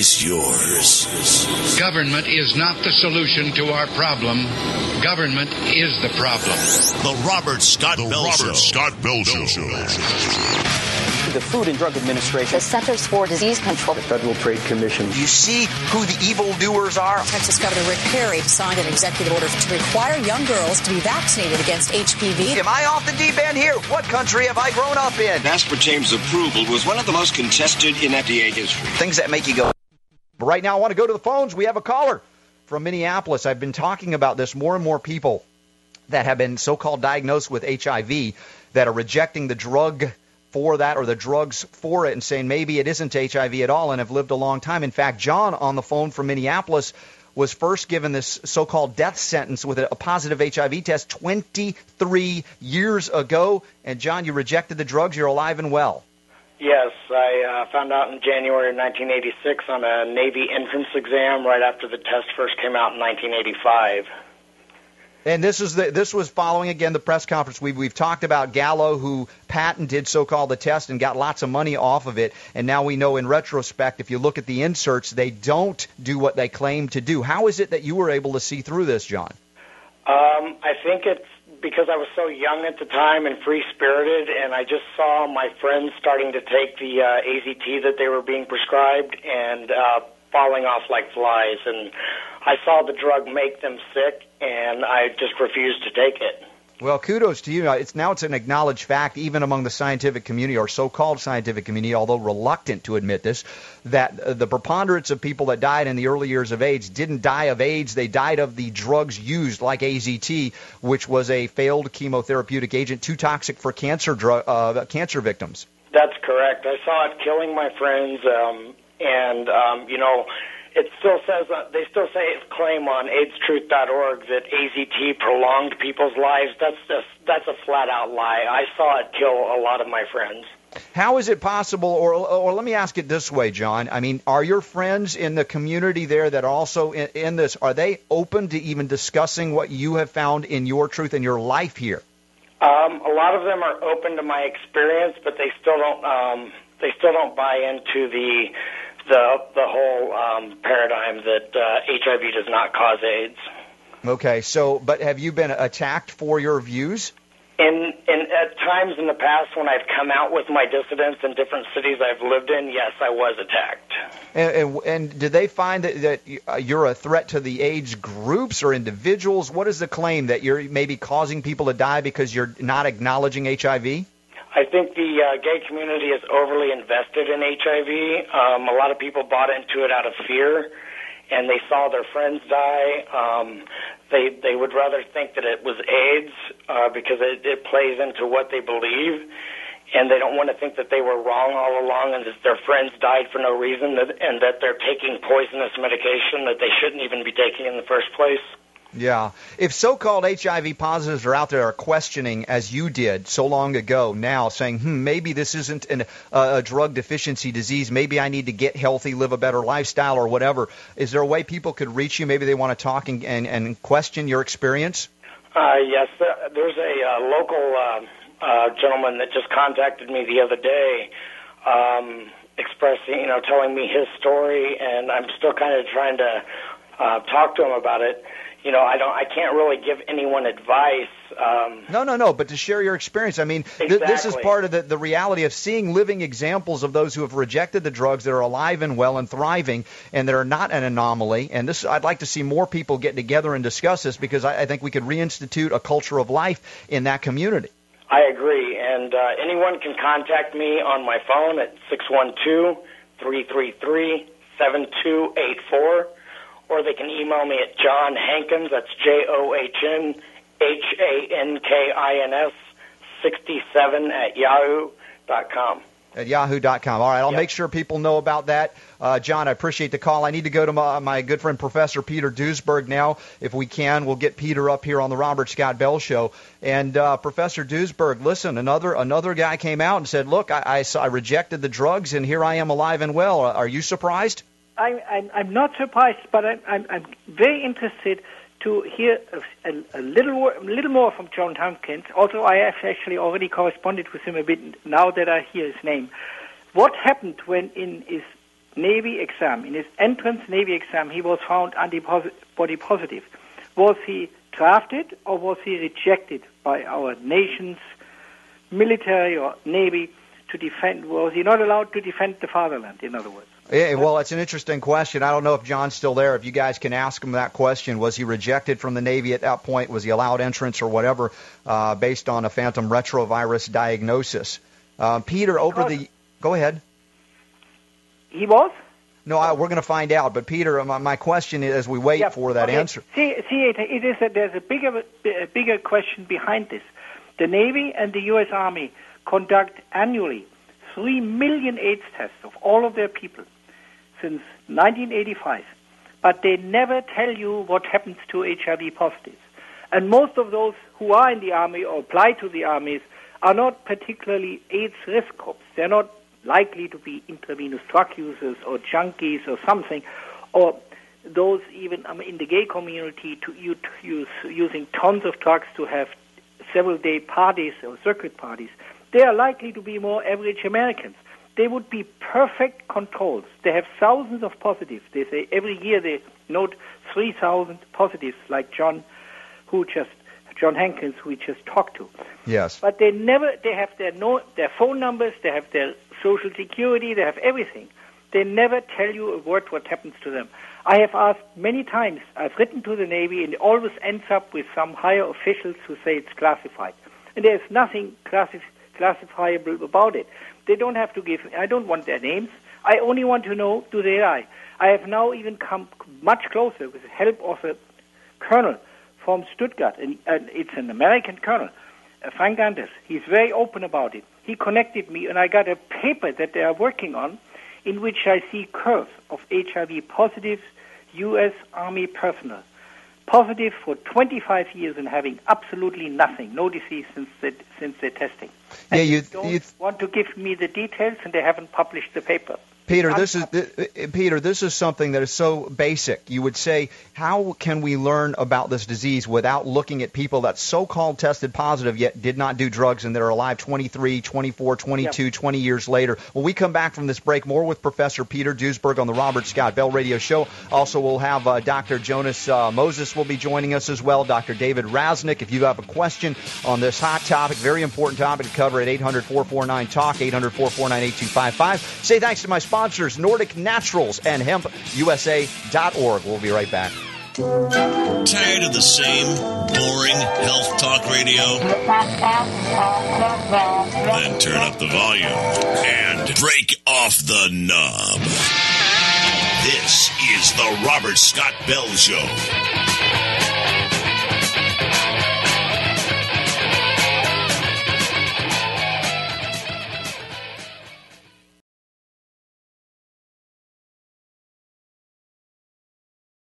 is yours. Government is not the solution to our problem. Government is the problem. The Robert Scott Bell Show. The Food and Drug Administration, the Centers for Disease Control, the Federal Trade Commission. You see who the evildoers are? Texas Governor Rick Perry signed an executive order to require young girls to be vaccinated against HPV. Am I off the deep end here? What country have I grown up in? Aspartame's approval was one of the most contested in FDA history. Things that make you go. But right now I want to go to the phones. We have a caller from Minneapolis. I've been talking about this. More and more people that have been so-called diagnosed with HIV that are rejecting the drug for that or the drugs for it and saying maybe it isn't HIV at all and have lived a long time. In fact, John on the phone from Minneapolis was first given this so-called death sentence with a positive HIV test 23 years ago. And, John, you rejected the drugs. You're alive and well. Yes, I found out in January of 1986 on a Navy entrance exam right after the test first came out in 1985. And this was following, again, the press conference. We've talked about Gallo, who patented so-called the test and got lots of money off of it. And now we know in retrospect, if you look at the inserts, they don't do what they claim to do. How is it that you were able to see through this, John? I think it's because I was so young at the time and free-spirited, and I just saw my friends starting to take the AZT that they were being prescribed and falling off like flies. And I saw the drug make them sick, and I just refused to take it. Well, kudos to you. It's an acknowledged fact, even among the scientific community or so-called scientific community, although reluctant to admit this, that the preponderance of people that died in the early years of AIDS didn't die of AIDS. They died of the drugs used, like AZT, which was a failed chemotherapeutic agent, too toxic for cancer victims. That's correct. I saw it killing my friends, it still says they still claim on AIDStruth.org that AZT prolonged people's lives. That's a flat out lie. I saw it kill a lot of my friends. How is it possible, or let me ask it this way, John? I mean, are your friends in the community there that are also in this, are they open to even discussing what you have found in your truth and your life here? A lot of them are open to my experience, but they still don't. They still don't buy into the whole paradigm that HIV does not cause AIDS. Okay, but have you been attacked for your views? At times in the past when I've come out with my dissidents in different cities I've lived in, yes, I was attacked. And did they find that you're a threat to the AIDS groups or individuals? What is the claim, that you're maybe causing people to die because you're not acknowledging HIV? I think the gay community is overly invested in HIV. A lot of people bought into it out of fear, and they saw their friends die. They would rather think that it was AIDS because it plays into what they believe, and they don't want to think that they were wrong all along and that their friends died for no reason, and that they're taking poisonous medication that they shouldn't even be taking in the first place. Yeah. If so-called HIV positives are out there are questioning, as you did so long ago now, saying, maybe this isn't a drug deficiency disease, maybe I need to get healthy, live a better lifestyle or whatever, is there a way people could reach you? Maybe they want to talk and question your experience? Yes. There's a local gentleman that just contacted me the other day telling me his story, and I'm still kind of trying to talk to him about it. I can't really give anyone advice. No, but to share your experience. I mean, exactly. This is part of the reality of seeing living examples of those who have rejected the drugs that are alive and well and thriving and that are not an anomaly. And this, I'd like to see more people get together and discuss this, because I think we could reinstitute a culture of life in that community. I agree. And anyone can contact me on my phone at 612-333-7284. Or they can email me at John Hankins, that's JOHNHANKINS 67 at yahoo.com. At yahoo.com. All right, I'll make sure people know about that. John, I appreciate the call. I need to go to my good friend Professor Peter Duesberg now. If we can, we'll get Peter up here on the Robert Scott Bell Show. And Professor Duesberg, listen, another guy came out and said, look, I rejected the drugs, and here I am alive and well. Are you surprised? I'm not surprised, but I'm very interested to hear a little more from John Hankins. Also, I have actually already corresponded with him a bit now that I hear his name. What happened when in his Navy exam, in his entrance Navy exam, he was found antibody positive. Was he drafted or was he rejected by our nation's military or Navy to defend? Was he not allowed to defend the fatherland, in other words? Yeah, well, it's an interesting question. I don't know if John's still there. If you guys can ask him that question, was he rejected from the Navy at that point? Was he allowed entrance or whatever based on a phantom retrovirus diagnosis? Peter, go ahead. He was? No, we're going to find out. But, Peter, my question is, as we wait for that answer. See, it is that there's a bigger question behind this. The Navy and the U.S. Army conduct annually 3 million AIDS tests of all of their people since 1985. But they never tell you what happens to HIV positives. And most of those who are in the Army or apply to the armies are not particularly AIDS risk groups. They're not likely to be intravenous drug users or junkies or something, or those even in the gay community using tons of drugs to have several-day parties or circuit parties. They are likely to be more average Americans. They would be perfect controls. They have thousands of positives. They say every year they note 3,000 positives, like John Hankins, who we just talked to. Yes. But they have their phone numbers, they have their social security, they have everything. They never tell you a word what happens to them. I have asked many times, I've written to the Navy, and it always ends up with some higher officials who say it's classified. And there's nothing classifiable about it. They don't have to give, I don't want their names. I only want to know, do they lie? I have now even come much closer with the help of a colonel from Stuttgart, and it's an American colonel, Frank Anders. He's very open about it. He connected me, and I got a paper that they are working on in which I see curves of HIV positive U.S. Army personnel. Positive for 25 years and having absolutely nothing, no disease since their testing. And you want to give me the details, and they haven't published the paper. Peter, this is something that is so basic. You would say, how can we learn about this disease without looking at people that so-called tested positive yet did not do drugs and that are alive 23, 24, 22, 20 years later? When we come back from this break, more with Professor Peter Duesberg on the Robert Scott Bell Radio Show. Also, we'll have Dr. Jonas Moses will be joining us as well, Dr. David Raznick. If you have a question on this hot topic, very important topic to cover at 800-449-TALK, 800-449-8255. Say thanks to my sponsors, Nordic Naturals and HempUSA.org. We'll be right back. Tired of the same boring health talk radio? Then turn up the volume and break off the knob. This is the Robert Scott Bell Show.